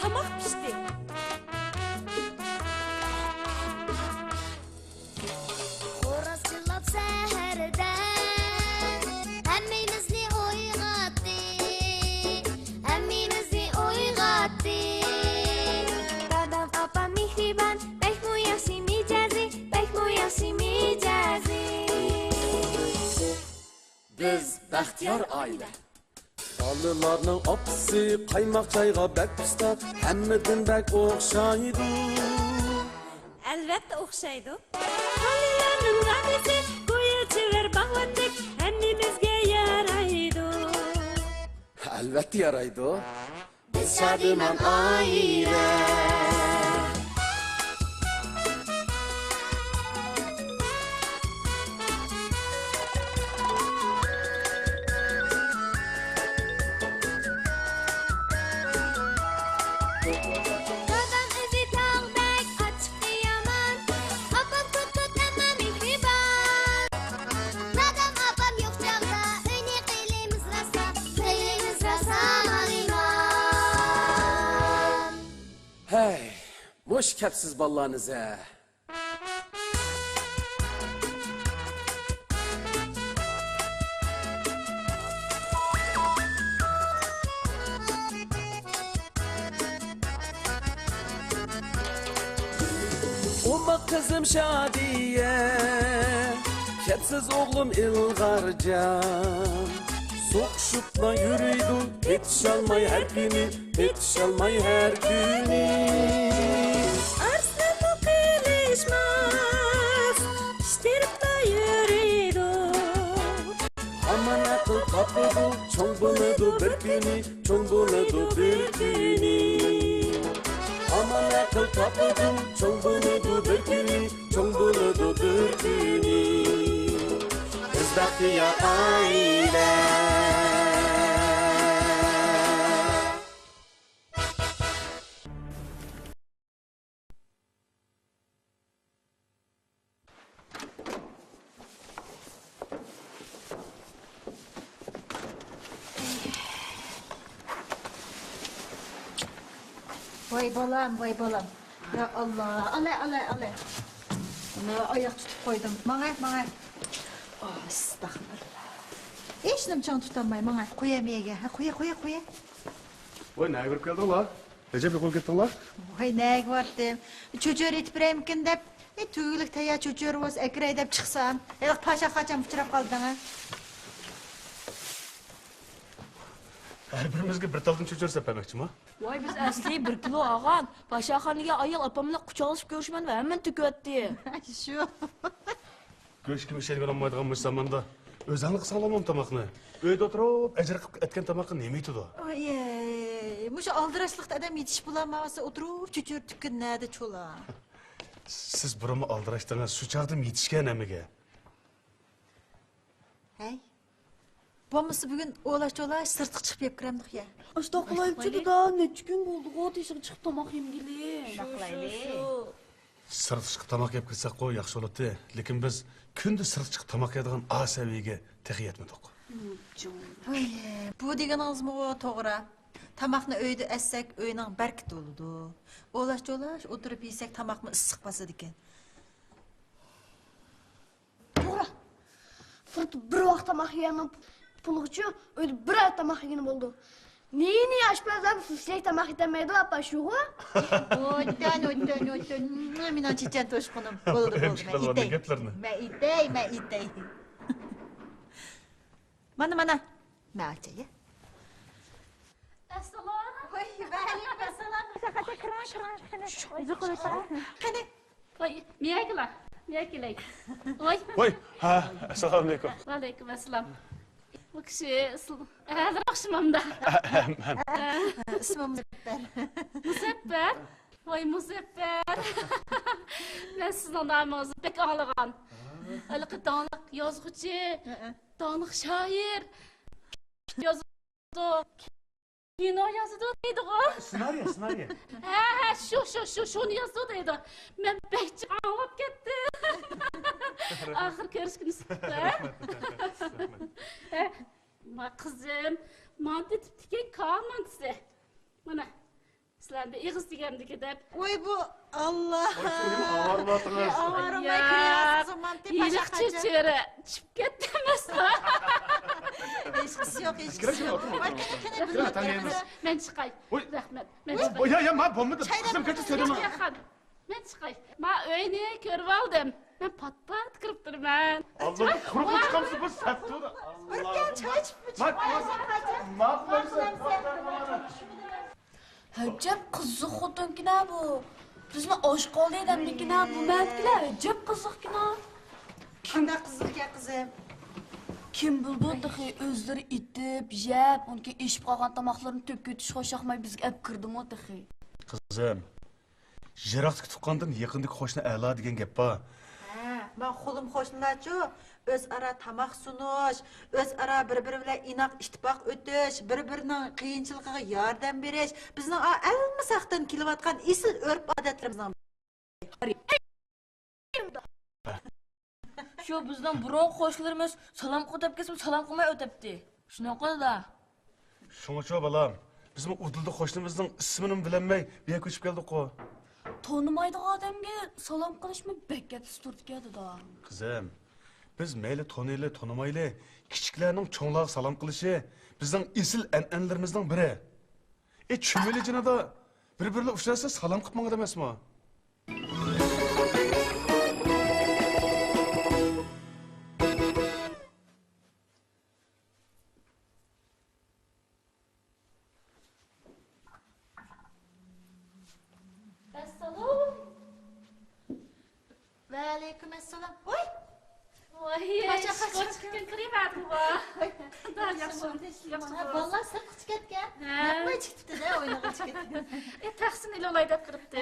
tamak pişti. Orasılap seherde Hemmimizni oygattı Hemmimizni oygattı Dadam apam mihriban Bek mu yasimi cazi Bek mu yasimi cazi Biz Baxtiyor aile. Ballılarning opisi qaymoq chayga bak pista, hammadan bak o'xshaydi. Albatta o'xshaydi. Bolalarning g'amisi qo'yachilar bag'vatdek hammamizga yaraydi. Albatta yaraydi. Biz shodiman oila Dadam izi tağdek açık yaman Apam tut ama mihriban Dadam apam yok çağda Öne kılımız rasa Kılımız rasa aliman Hey, hoş kepsiz ballarınıza. Oma kızım Şadiye, kepsiz oğlum İlgarcan. Soğuşupla yürüydüm, yetişalmay her günü, yetişalmay her günü. Arslanı qilishmas, ishtiribla yuriydi. Aman akıl kapıdı, çoğ buludu bir günü, çoğ buludu bir günü. Aman akıl kapıdı, çoğ buludu bir günü, çoğ buludu bir günü. Biz Baxtiyor aile. Vay balam, vay balam. Ya Allah, ale. Ana ayak tutup koydum. Bana. Oh, estağfurullah. Hiç nimçan tutamay bana. Koyamaya. Ha, koya. Vay ne görüp geldin la? Recep yokul gittin la? Vay ne gördüm. Çocuğu etipireyimkin dep. Tüyülük teya çocuğu var, ekre edip çıksam. Elak paşa kaçam fıçırap kaldın ha. Her birimizge bir taldım çocuğu sepemekçim ha? Vay biz asli 1 kilo ağan. Paşaxanaga ayıl apamla quchoqlashib ko'rishman va hemen tüketdi. Şu. Göç kim işe olmaydiganmış zamanda. Özanlık sağlamam tamakını. Öyde oturup ecir kılıp etken tamakı nemeydi o? Ay, muşu aldıraçlıkta adam yetiş bulamazsa oturup çocuğu tükünlerde çola. Siz buramı aldıraştığınız şu çağdım yetişken emige. Hey. Bomması bugün oğlaş sırtık çıkıp yap kıramdık ya. Ashta qilayipchidi da necha kun bo'ldi o teshik chiqib tomoq yemgili. Sırtı çıkıp tamak yap kırsak koy yaxşı oldu. Lekin biz kündü sırtı çıkıp tamak yediğin A seviyege tehi yetmedik. Ay, bu degen ağzımı o toğra. Tamakını öyde essek öyünün berkit oldu. Oğlaş oturup yesek tamakını ısık basadı iken. To'g'ri. Fırt bir vaqt tamoq yeganman pulg'uchi o'zi bir oy tamoq yegan bo'ldi. Neyini aşpazlar sizlik tamoq yetemaydi apa shu'u? O'tdan. Menan çiçen toşkunum. Oldu. Hemşire geplerini. Ben itey. Mana. Mağçayı. Assalomu Oy, aleykümselam. Qani. Oy, miyaklar. Oy, Vay, ha, assalamu alaikum. aleyküm assalam. Bu kishi hozir oqshimamda. İsmim Muzaffer. Muzaffer. Voy Muzaffer. Men sizni nomingizni bek anglagan. Hali doniq yozuvchi, doniq shoir. Yozdi. Kino yozdi deydi-ku. Senaryo. Ha, shuni yozdi deydi. Men bekchi anglab ketdim. Axir ko'rishgunizda. Ma qizim, man tetibdiki kalman size. Mana Sizlarni ig'iz degandiga deb. Oy bu Allah. Senin ağırmatınız. Ağrımay kırıyorsun zaman tip Yeniqchi aşağı cheri chip ketdi emasmi? Eskisi yok, eskisi Kirasi yok. oturma, Ay, oturma. kene Kira, bilmem tanıyamaz. ne. Men chiqay. Oy. Rahmat. Men chiqay. Ya ma bo'lmadi. Qizim kaçta söyleme. Yo'q, men chiqay. Men uyni ko'rib oldim. Men pat-pat kirib turman. Allah'ım kurup çıkamsın bu sattı da. Gel çay içip mi? Hacab qiziq xotinkina bu. Bizni osh qoldi demlikina bu mardlar hajab qiziqkina. Kimde kızıl ya kızım? Kim bildi dahi o'zlari itib, yeb, unga eshib qolgan tomoqlarni to'kib o'tish xo'shaqmay bizga olib kirdimi dahi. Kızım. Jiroqdagi tuqqandan yaqindagi qo'shni a'lo degan gap bor. Ben kolum hoşlanıcı, öz ara tamak sunuş, öz ara bir-biri bilen inak ittifak ötüş, bir-birinin kıyınçılığa yardım beriş, bizning almasaqdan kelyapgan esil örp odatlarimizdan. Shu bizdan birov qo'shnilarimiz salom qo'yib kelsa, salom qilmay o'tibdi. Shunaqa-da. Şuңacha balam. Bizim udulda qo'shnimizning ismini bilinmay bu yerga ko'chib keldik-ku. Tonimaydigan odamga salom qilishmi bekatli turtgadi-da. Kızım, biz mayli toniyli, tonimayli, kichiklarning cho'nglarga salom qilishi bizning esil an'analarimizning biri. Chumili jinada bir-birlar uchrasa salom qilib mangadi emasmi? Assalom. Va alaykum assalom. Oy, Voy, Pacha, chiqib kiribadi bu. vallahi sirq ketgan. Ha. Yapmay chiqibdi-da, o'ynaga chiqibdi. Tahsin ilolay deb kiribdi.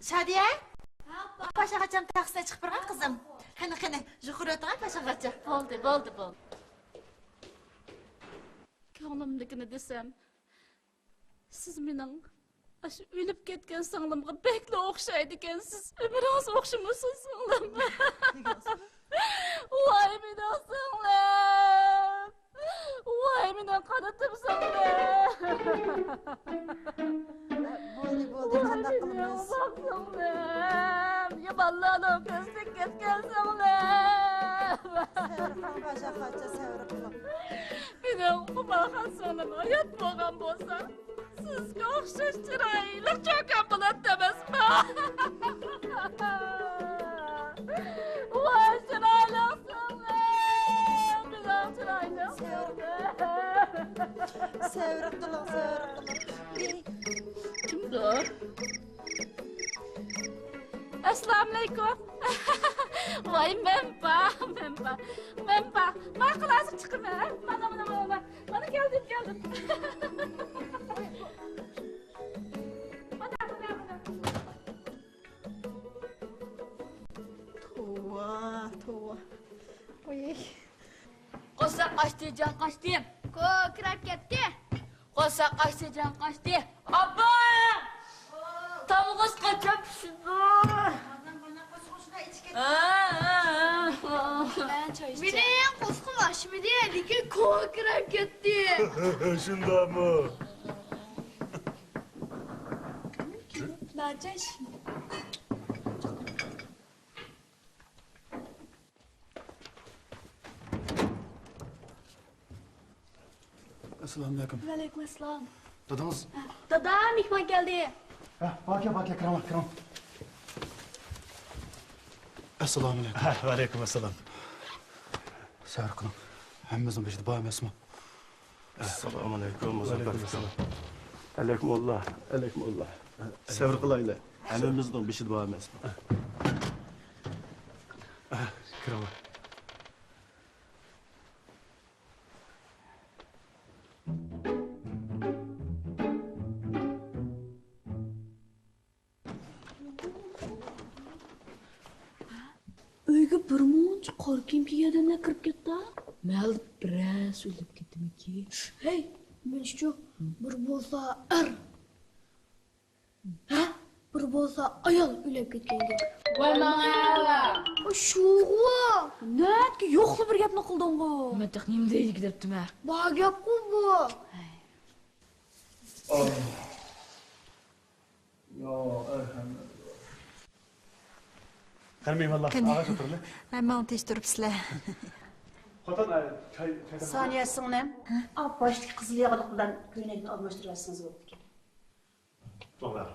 Shadiya? Paşa qachon taxsida chiqib turgan qizim. Qani, juhur o'tirgan paşa qacha. Bo'ldi. Ko'nglimnikini desam, siz mening aşı ölüp ketgan singlimga bekli o'xshaydi ekansiz. Umringiz o'xshamaysiz singlim. Voy mening singlim. Voy mening qanatim singlim. Bo'ldi, qanday qilamiz? Singlim. Yamanlarni ko'zdik ketgan singlim. Sevrqan başa qacha sevrqan. Mening xumaxon singlim hayot bo'lgan bo'lsa, sizga o'xshash chiroyli cho'kan bo'ladi emasmi? Voy chiroyli singlim. Mening chiroyli singlim. Sevrqan. Kimdir? Assalomu alaykum. Voy menpa. Men qilasib chiqaman. Mana keldim. Tova. Oy. Qo'sa qochdi, jon qochdi. Ko'krab ketdi. Qo'sa qochdi, jon qochdi. Abba! Tavuğuz qochib pishdi. Ben çay içeceğim. Mening qo'sqim oshmidi, lekin ko'krab ketdi. Shundami? Nacaş. Assalomu alaykum. Aleyküm selam. Dadamiz. Dada mehmon geldi. Baka, kiram. Assalomu alaykum. Va alaykum assalom. Sabr qiling. Hammamizning beshida bor emasmi? Assalomu alaykum. Alaykumulloh. Sabr qilaylik. Hammamizning beshida bor emasmi? Kiram. Uyga bir muncha qor kiyim kiygan odamlar kirib ketdi. Mal biroz o'lib ketdimki. Hey, menchu bir bo'lsa bir bo'lsa ayol o'lib ketganga. Voy manga. Shu'g'u. Natki yo'qli bir gapni qilding-ku. Men texnim deydi debdim-a. Bor gap-ku bu. Qani eyvallah. Qani. Ağaç oturla. Ben mani teştiripsizlar. Xotin çay Saniye singlim. Boshlik qizil yog'liq bilan ko'ylakni almashtirasiniz bo'pti. To'g'ri.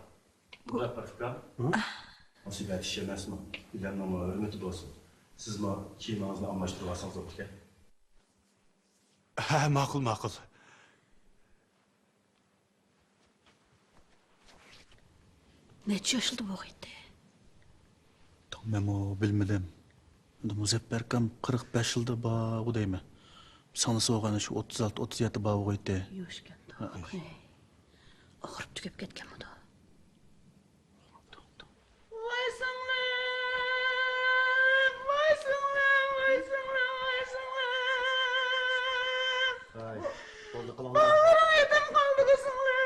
Bular parfum. Musibat ish emasmi? Ularning hurmati bo'lsin. Siz ma kiyimingizni almashtirib olsangiz bo'pti. Ha, ma'qul, ma'qul. Necha yoshda bo'lg'aydi? Men o bilmedim. Muzaffer kam 45 yılda bağı deymi. Sanısı oğanı şu 36-37 bağı koydu. Yoshkan. Og'rib tugab ketgan bu da. Voy singlim, voy singlim, voy singlim, voy singlim. Hay, bo'ldi qiling. Balalarım yetim qoldi ku singlim.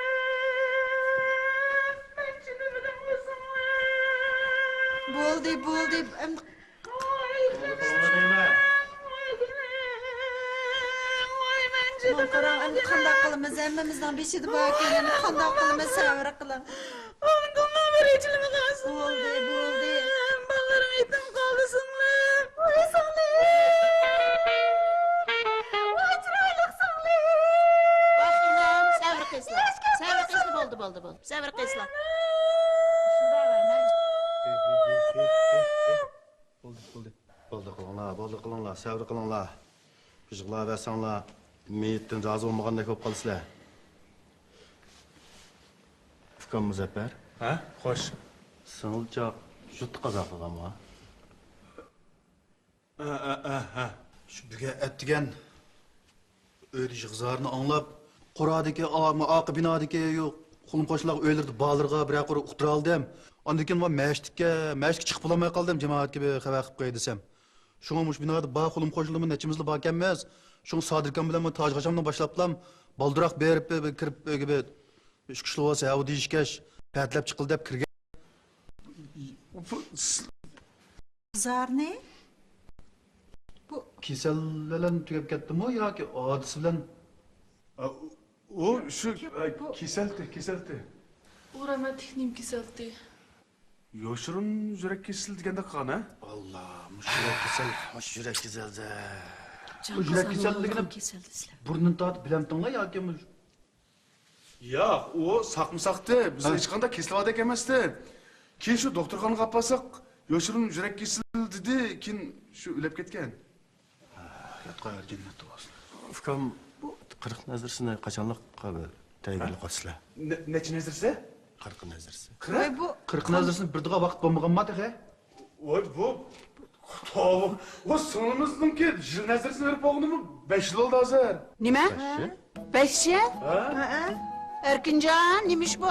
Men shuni bilaman singlim. Bo'ldi. Qarang, endi qanday qilamiz? Hammamizdan beshidi bor ekan, qanday qilamiz? Sabr qiling. Ondan bir ichilimi qolsin. Bo'ldi. Balalarım yetim qoldi singlim. Voy singlim. Voy chiroyli singlim. Başlayalım. Sabr qilsizlar. Sabr qilsizlar bo'ldi. Sabr qilsizlar. Bo'ldi qilinglar, sabr qilinglar. Qiziqlar va sanglar meyitdan rozi bo'lmagandek bo'lib qolsizlar. Fikrim Muzaffar, Ha? Xo'sh. singilcha jut qazo qilganmi? Ha. Şu büge ettigen öyle yığzarını anlap Qoradaki aqı binadaki yok kulum qoşlaq öylirdi balırga bir aqır uqtıra aldım. Ondakin va məşdikə çıxıb bulamay qaldım cemaat gibi xəbər qıb qoy desem. Şoňa muş binada ba kulum qoşulmy neçimizli ba kemməz. Şoň Sadirkan bilen men Taj Qaşamdan başlaplam. Baldırak berip kirip gibi üç kişi bolsa hawu dişkeş pətlep çıqıl dep kirgen. Zar ne? Kisel bilen tügep ketdimi yoki adis bilen? O şu keseldi. Uğrama texnim kesildi. Yoshurun yürek kesildi degende qana. Allah, muş yürek kiseldi. Can Yürek kiselligini kesildi sizlar. burnun tatip bilemdinmi yoki muş? Yo'q, u saqmsaqdi. Biz hech qanday kesiladi emasdi. Keyin shu doktorxonaga olib borsak, yoshurun yurak kesildi dedi, keyin shu o'lib ketgan. Yatqayar cennet olsun. Fikrim bu 40 nazirsini qachonlik tayyorlab qo'ysizlar? Necha nazarsa? 40 nazirsi. Voy bu 40 nazirsini bir diga vaqt bo'lmaganmi tehe? Voy bu tovuq. O singlimizningki yil nazarsini berib qo'yg'inimi 5 yil oldi hozir. Nima? 5 yil? Erkinjon, nimish bu?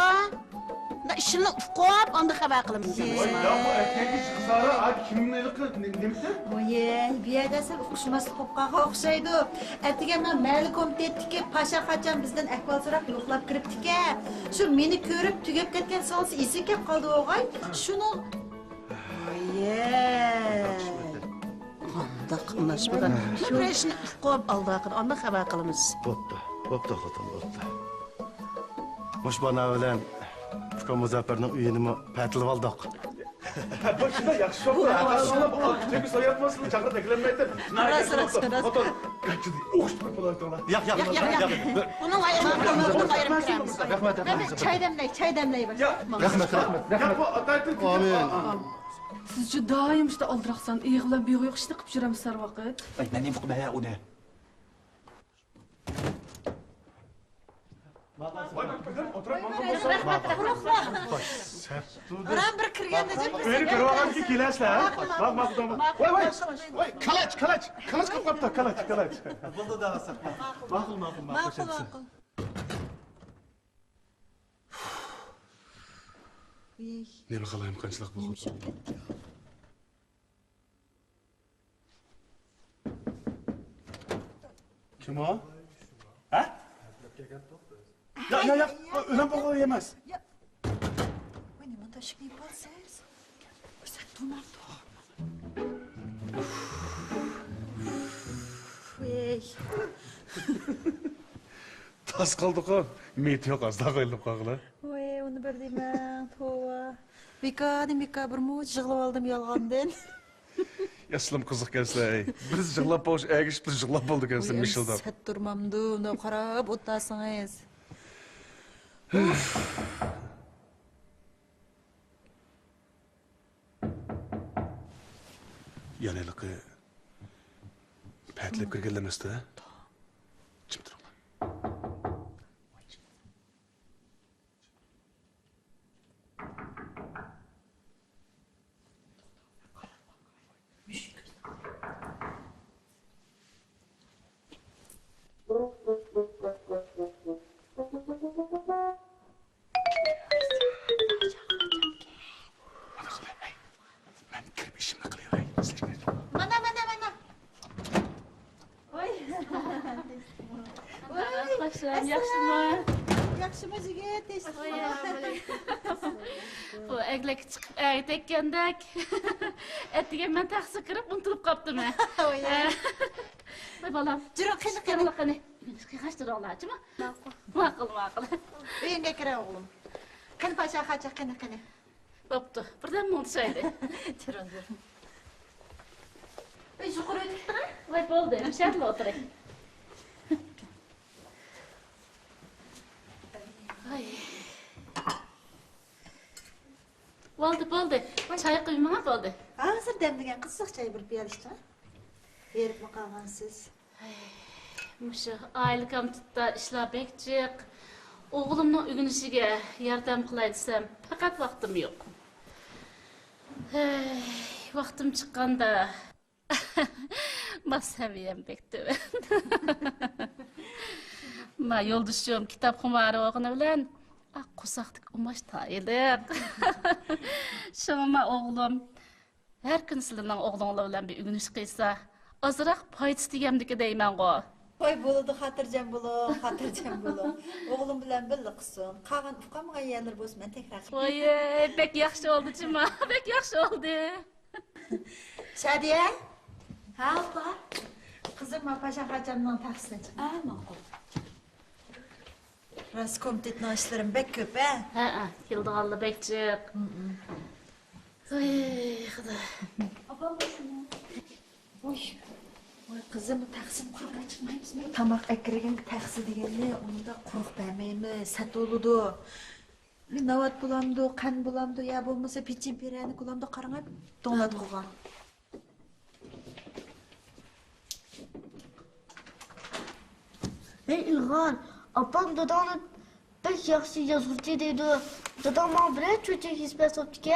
Da ishini uqib, onda xabar qilamiz. Voy ya bu erkagi qizlari kimniki nimasi? Oye, bir yerda sen uqishmaslik qo'qqaga o'xshaydi. Ertaga men ma'li komitetdagi pasha qachon bizdan ahvol so'rab yo'qlab kiribdi-ki. Shu meni ko'rib tugab ketgan sonsi esi kelib qoldi o'g'ay. Shuni Oye. Onda qilmashmadan. Shu ishni uqib, onda xabar qilamiz. Bo'pti xotin, bo'pti. Mush bana bilan Fikrim Muzaffarning uyini patilib oldik. Bu shunda yaxshi bo'ldi. Aslida bu soyatmasmi? Chaqirib eklanmaydi. Xotin, qachidi o'qishtirib qo'ydilar. Yo'q. Buning ayrim kiramiz. Rahmat. Çay demlay baş. Rahmat. Bu ataytib. Amin. Siz şu daim işte aldıraqsan, iğlan bir yo'q ishni qilib yuramiz har vaqt. Ay, nani fuqbaha uni. Buran bir kirganda jep. Beni kirvaganki kelasizlar. Bak. Voy, kalach qilib qopti, kalach. Bo'ldi da'vasi. Ma'qul. Ma'qul. Nima qilayim, qanchalik bo'ldi? Kim o? Ha? Yo'q, o'lam bo'lgan emas. Voy, nima tashkil qilsangiz? O'sha tunardi. Voy. Tas qoldi-ku. Met yo'q, azda qo'yilib qoldi. Voy, uni bir deyman, tova. Mika bir muç jığılap aldım yalğandan. Yaslım kızıq gəlsə, biz jığlap boş əgiş biz jığlap oldu gəlsin Michel'da. Sət durmamdı, onda qarab otasınız. Yanılıqı pətlib kirgənləməsdə. Kim durma. Ben kirib işimni qılayım. Mana. Arkadaşlar yaxşımı? Yaxşımı jigit, Bu eglek çıkıp eğitekkendek. Ettigen ben taksi kırıp unutulup kaptım ha. Vay balam. Jürün qini qini. Yallah qani. Kaç lira olacak mı? Makul. Uyinga kira oğlum. Qini paşa qacha qini. Boptu. Birden mi oldu şeydi? Jürün. Yukarı ötüktü ha? Vay boldu. Müşahidle oturayım. Ay. Boldu. Çay koymana boldu. Hazır demdigen qızıq çay bir berişdi. Berip mi qalğansız? Muşu aylıkam tutda işler bekçik. Oğlumның ügünüşüge yardım kılay desem fakat vaktim yok. Vaktim çıkkanda seviyem bekti. Ma yolduşum kitap kumarı oğunu bilen kusaktık umaş tayılık. Şama oğlum her gün sizlerinin oğlunla bilen bir ügünüş kıysa azırak payıt digemdiki deymen go. Qoy boludu xatirjam bolun. Oğlum bilen birli qısın. Qağan ufqamğa yerler bolsun men tekrar. Oy, pek yaxşı oldu Cima, pek yaxşı oldu. Şadiye? Ha abla. Kızım ma paşa hacamdan taksine çık. Maqul. Ras komitetning ishlarim bek ko'p, ha? Ha, Yıldırallı bekçik. Oy, xudo. Oy. Oy kızım taksim quruq chiqmaymizmi? Tamoq akirgan taksi deganni unda quruq bermaymiz, satılıdı. Navat bulamdı, qan bulamdı, ya bo'lmasa pechin perani bulamdı, qarangab donat qo'ygan. Hey İlhan, apam dadamla pek yaxşı yazgıcı dedi. Dadam bana bir çocuk hizmet yaptı ki.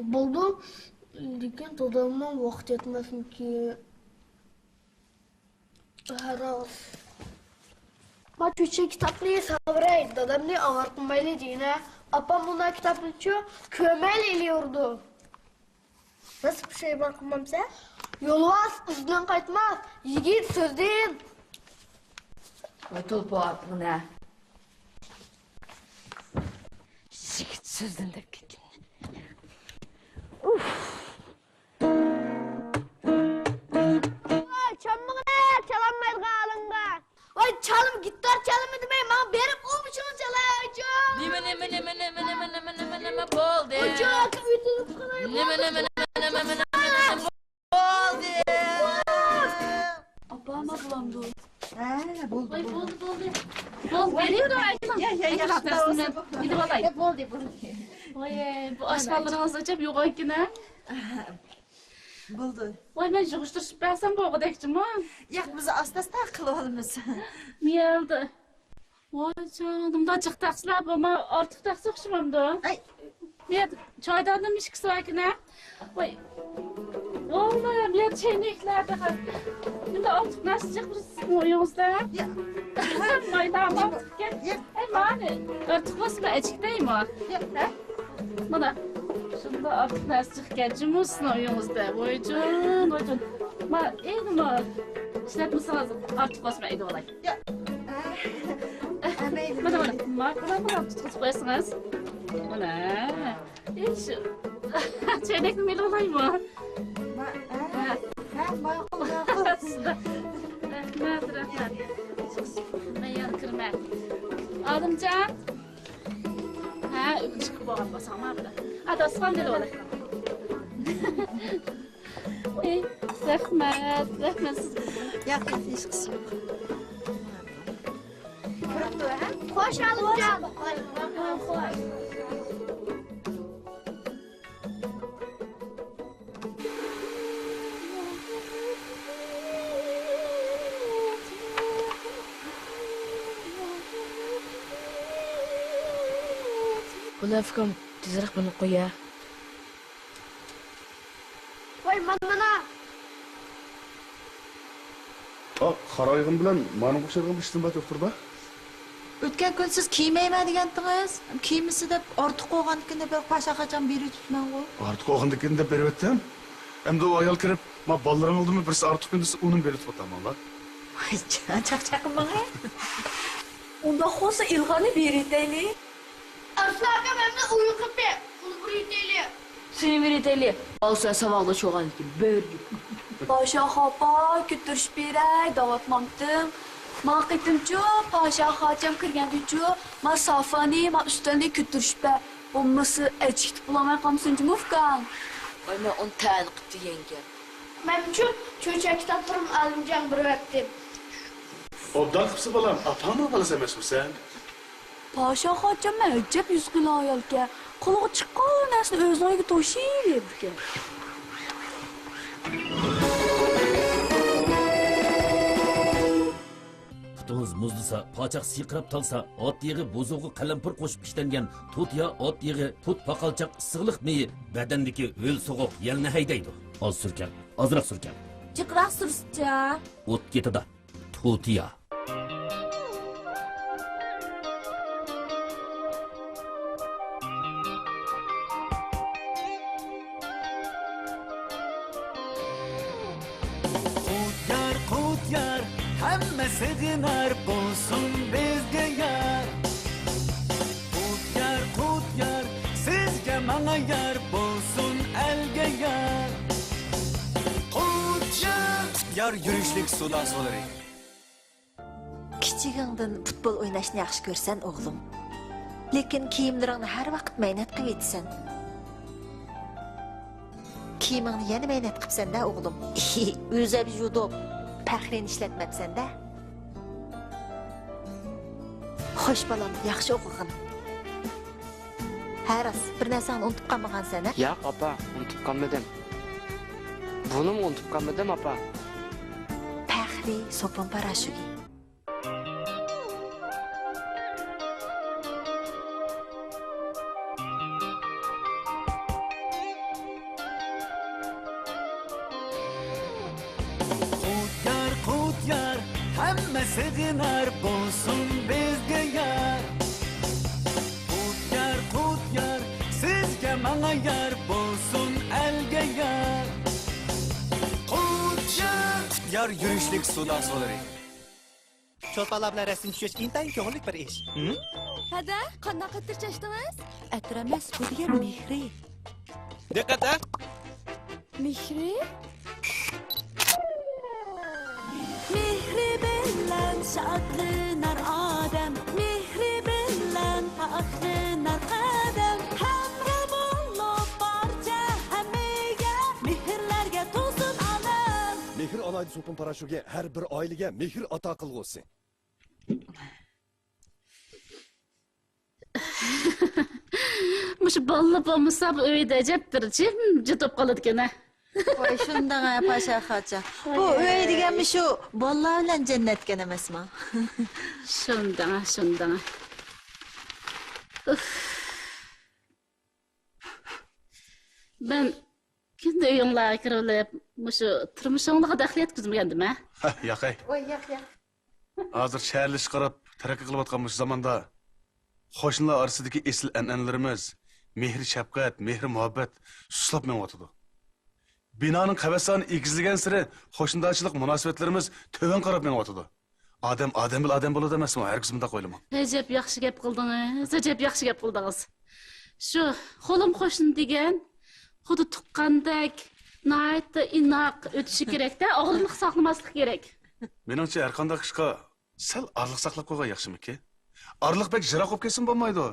Buldu. Lekin dadamdan vaqt yetmesin ki. Haras. Ma çocuk kitaplığı savraydı. Dadam ne avartmaylı diyene. Apam buna kitaplığı kömel eliyordu. Nasıl bir şey bakmam sen? Yolvaz, üzgün kaçmaz. Yiğit sözden. Otul bu aklına. Şikit sözden de gittin. Ay çamlığa çalanmayız kalınga. Ay çalım gitar çalımı demeyin bana benim o biçimi çalacağım. Neme boldu. Ocak ütülüp kanayım. Neme boldu. Abama bulamdı. Ha, bo'ldi. Oy, boldu. Bol veriyor da aytmam. Gidip alayım. Bo'ldi. Oy, bu aşkallarınız acaba yok etkine. Bo'ldi. Oy, ben yığıştırıp bersem bu kadar mı? Yo'q, biz asta-asta qilib olamiz. Miyeldi. Oy canım da açık taksiler ama artık taksi okşamamdı. Ay, Miyel çaydanım işkisi var ki ne? Oy. Vallahi miyel çeyneklerde var. Şimdi artık nasıl çıkmışsın oyunuzda? ya. Maydan artık gel. Hey mani, artık nasıl bir açık değil mi? Ya. Bana. Şimdi artık nasıl çıkacağım olsun oyunuzda? Oy can. Ma iyi mi? İşletmişsiniz artık nasıl bir olay. Mana. Mana tutquz qo'yasiniz. Mana. Hiç. Çeynekni meli olaymi? Ma'qul. Rahmat. Men yana kirma. Odimjon. Ha? chiqib bo'lgan bo'lsam, mana bular. Adasgan deli ola. Rahmat sizga. Yaxshi ish qilsin. Xo'sh, Alimjon. Xo'sh. Bulavkam, tezroq buni qo'ya. Voy, mana. Qaroyig'im bilan ma'lum o'xshagan ishtim bor turba. O'tgan kun siz kiymeyman degandingiz. Kiymisi deb ortiq qo'yganikini bir pasha qachon berib tutman qo'y. Ortiq o'g'indikini deb berib o'tdim. Endi u ayol kirib, "Ma bolalaring oldimi? Birisi ortiq kundisi uni berib o'tamanlar." Voy, chaqchaqim menga. Unda xo'sa ilg'ani beritayli. Arslan aka menga uyqu qilib, ulg'ritayli. Seni beritayli. Olsa savog'da cho'g'aniki berdi. Pasha xopa, kutirish beray, davatmamdim. Men qitimchu, pasha xocham kirgandichu, masofani, men ustani kutirishba. Bo'lmasa echitib bulamay qolsinchi mufkan. Voy, men uni taniqib degangan. Menchu cho'cha kitoblarim Alimjon biryapti. Obdan qilsa bolam, apammi bolasi emasmi sen? Pasha xocham ajab yuzg'ila ayolga. Qulog'i chiqqan narsani o'zlariga to'shiyverdi. Putunuz muzlisa, pochaq siyqirab talsa, ot yig'i bozug'i qalampir qo'shib ishlangan tut ya ot yig'i, tut paqalchaq issiqliq meyi badandagi o'l so'g'oq yalni haydaydi. Oz surkan, ozroq surkan. Jiqroq sursa. O't ketida. Tutiya. Qutyar, hamma sig'inar bo'lsin bizga yar. Qutyar, sizga menga yar bo'lsin elga yar. Qutyar yurishlik sudan so'lari. Kichigingdan futbol o'ynashni yaxshi ko'rsan, o'g'lim. Lekin kiyimlaringni har vaqt mehnat qilib etsan. Kiyimingni yana mehnat qilibsan-da, o'g'lim. O'zab judob faxrini ishlatmabsan-da. Xo'sh bolam, yaxshi o'qig'in. Haras, bir narsani unutib qolmagansan-a? Yo'q, opa, unutib qolmadim. Buni unutib qolmadim, opa. Faxri sopon parashugi. Qutyar, hamma sig'inar bo'lsin bizga yar. Qutyar, sizga menga yar bo'lsin elga yar. Qutyar yurishlik sudan so'lari. Cho'lpalar bilan rasm tushish intayin ko'ngillik bir ish. Hada, qanaqa tirchashdingiz? Atramas bu degan mehri. Diqqat! Mehri? Mehri bilan shodlanar odam, mehri bilan faxrlanar qadam. Hamra bo'lib barcha hammaga, mehrlarga to'sin olam. Mehr olaydi sopun parashuga har bir oilaga mehr ato qilg'usi. Mush balla bo'lmasa bu uyda ajabdir, jimjit bo'lib qoladi ekan. Voy, shundan pasha xocha. Bu uy deganmi shu bolalar bilan jannatgan emasmi? Shundan. Ben kendi uyinglarga kirib, mushu turmushingizga daxl yetkazmagandim-a? Yo'q. Voy, yo'q. Hozir shaharlish qarab taraqqiy qilayotgan bu zamonda qo'shnilar orasidagi esil an'analarimiz, mehr shafqat, mehr muhabbat suslab menyotdi. Binoning qavasini egizlagan sari qo'shnidochilik munosabatlarimiz to'van qarab menyotdi. Odam bilan odam bo'ladi emasmi? Hargiz bunday qo'yilma. Ajab yaxshi gap qildingiz, ajab yaxshi gap qildingiz. Shu qo'lim qo'shni degan xuddi tuqqandek, nihoyatda inoq o'tishi kerak-da, og'irlik saqlamaslik kerak. Meningcha har qanday ishga sal orliq saqlab qo'ygan yaxshimiki? Orliq bek jiroq bo'lib ketsin bo'lmaydi.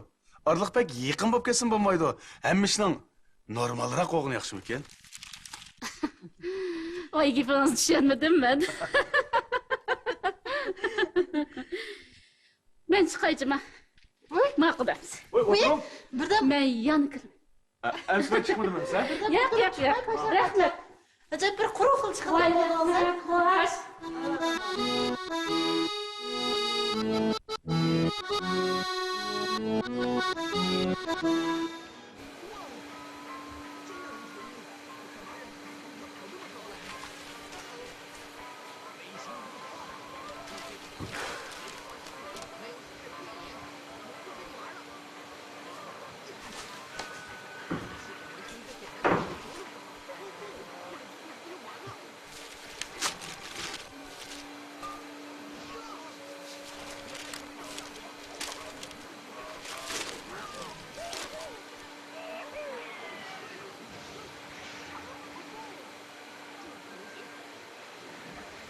aralıq bək yaqin bo'lib ketsin bo'lmaydi. Hamma ishning normalroq o'g'ini yaxshimikan? Oy gapingizni tushunmadim men. Men chiqaychiman. Ma'qulmiz. O'tiring. Birdan Men yana kiraman. Amsman chiqmadimi sen? Yo'q. Rahmat. Acaba bir quruq qil chiqadi. Xo'sh.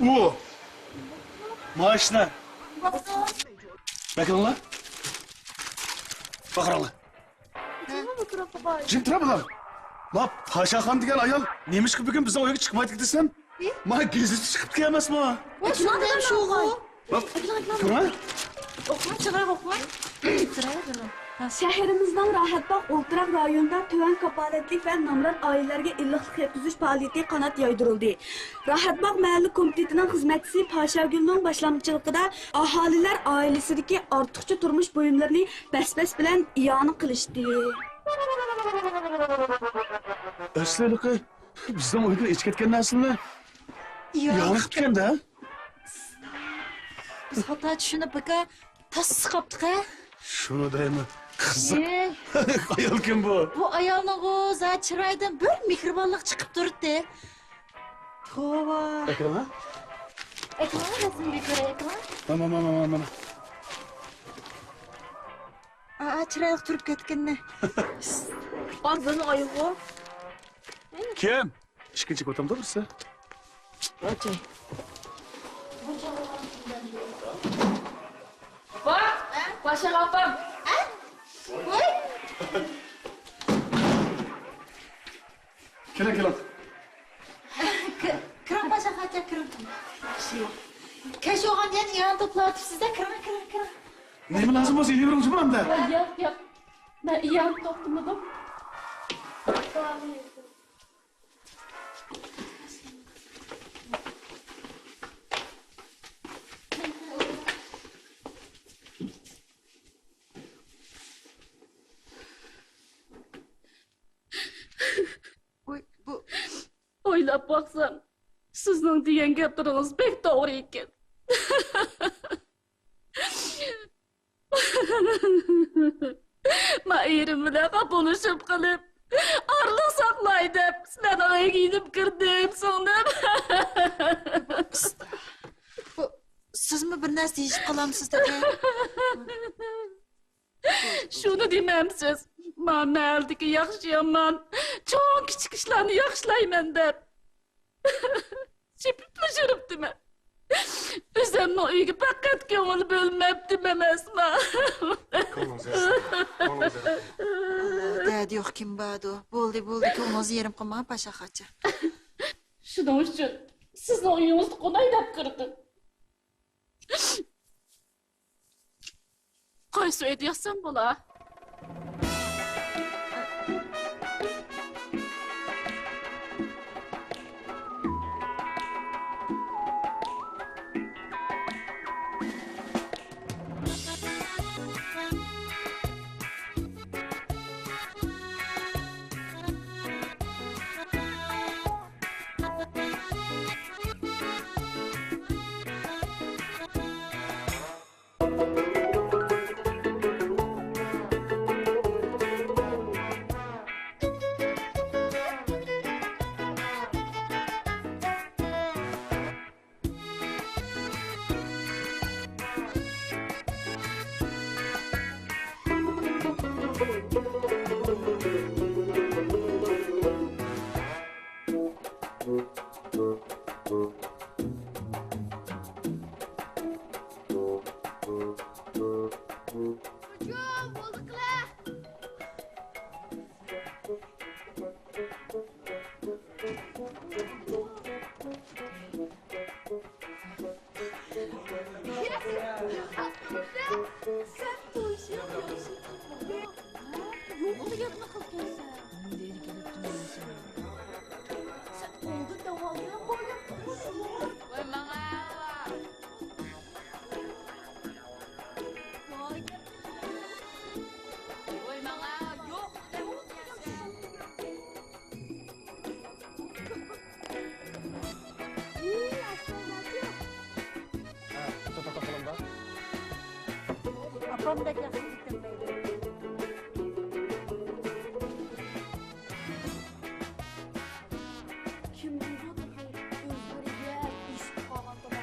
O. Maaşına. Bakın lan. Bakarala. Jim tura bular. La Paşaxon degan ayol nemish qilib bugun bizning uyga chiqmaydi desam? Ma gazeti chiqib kelmasmi? Shundan ham sho'g'u. Qara. O'qma, chiqar o'qma. Şehrimizden Rahatbağ Ultrak rayonunda tüven kapaletlik ve namrat ailelerine illıklık yetkizüş faaliyeti kanat yaydırıldı. Rahatbağ Mahalli Komitetinin hizmetçisi Paşagül'ün başlangıçlıkta ahaliler ailesideki artıkça turmuş bölümlerini besbes bilen iyanı kılıştı. Aslında bizning uyga ichib ketgan narsani yonib ketganda. Biz xato tushunib baka tassiq qopdik-a. Shuni deymi? Qiziq. Ayol kim bu? Bu ayolning o'zi chiroydan bir mehribonlik chiqib turibdi. Tova. Ekran? Ekran rasmga ko'ra ekran. Mana. Chiroyli turib ketganni. Ağzını ayığı. Kim? İşkinci kotamda birisi. Okey. Bak, Paşa kapım. Kelin. Kirin Paşa xacha kirin. Kaş o'g'angan iyon to'platibsiz-da, kirin. Nima lazım bo'lsa yeyvering jumamda. Yo'q. Men iyan to'xtamadim. O'ylab boqsam, sizning degan gaplaringiz bek to'g'ri ekan. Men erim bilan qopulishib qilib, orliq saqlay deb, sizlarning uyga giyinib kirdim, so'ndim. Sizmi bir narsa yeyishib qolamsiz-da? Shuni demamsiz. Men maldiki yaxshi-yomon, cho'ng kichik ishlarni yaxshilayman deb. Chepib yuribdiman. O'zimning uyga faqat ko'ngil bo'lmabdi emasmi? Dad yo'q kim bado. Bo'ldi, ko'nglingizni yerim qilmang Paşa xacha. Shuning uchun sizning uyingizni qo'naylab kirdim. Qaysi uyda yotsam bo'lar? Sen bu işi yapıyorsun. Yok onu yanına kalkıyorsun. Nereye gelip duruyorsun? Sen oldu devamlı böyle konuşuyor. Vay bana. Vay bana. Yok ne oldu? Apam da yaxshi bitirmaydi. Kim bilir özleriyle iş falan da